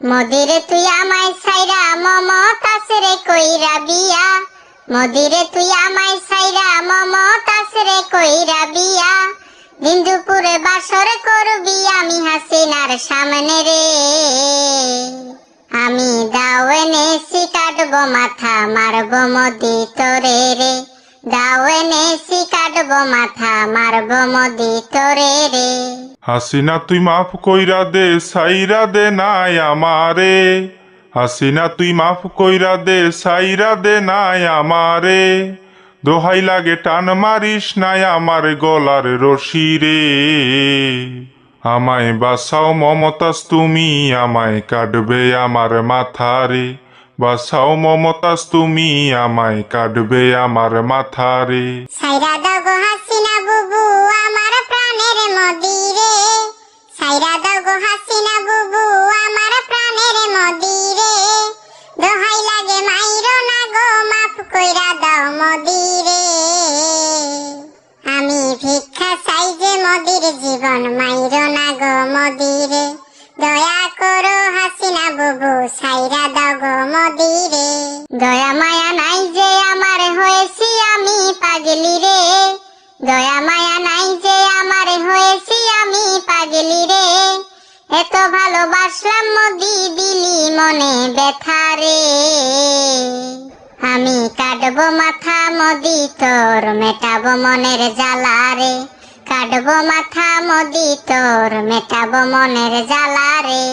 মদিরে তুই আমায় ছাইরা মমতাজ রে কইরা বিয়া, মদিরে তুই আমায় ছাইরা মমতাজ রে কইরা বিয়া, দিন দুপুরে বাসর করবি আমি হাসিনার সামনে রে। আমি দাও এনেছি কাটবো মাথা মারবো মোদি তোরে রে, দাও এনেছি কাটবো মাথা মারবো মোদি তোরে রে। হাসিনা তুই মাফ কইরা দে সাইরা দে নাই আমারে, হাসিনা তুই মাফ কইরা দে সাইরা দে নাই আমারে, দোহাই লাগে টান মারিস নাই আমার গলার রশি রে। আমায় বাসাও মমতাজ তুমি আমায় কাটবে আমার মাথা রে, বাসাও মমতাজ তুমি আমায় কাটবে আমার মাথা রে। সাইরা দাও গো হাসিনা বুবু আমার প্রাণের মোদি রে, সাইরা দাও গো হাসিনা বুবু আমার প্রাণের মোদি রে, দোহাই লাগে মাইরো না গো মাফ কইরা দাও মোদি রে। আমি ভিক্ষা চাই যে মোদির জীবন মাইরো না গো মোদি রে, দয়া করো হাসিনা বুবু সাইরা দাও গো মোদি রে। দয়া মায়া নাই যে আমার হয়েছি আমি পাগলি রে, দয়া মায়া নাই যে আমার হয়েছি আমি পাগলি রে, এত ভালোবাসলাম মোদি দিলি মনে ব্যথা রে। আমি কাটবো মাথা মোদি তোর মেটাবো মনের জ্বালা রে, কাটবো মাথা মোদি তোর মেটাবো মনের জ্বালা রে।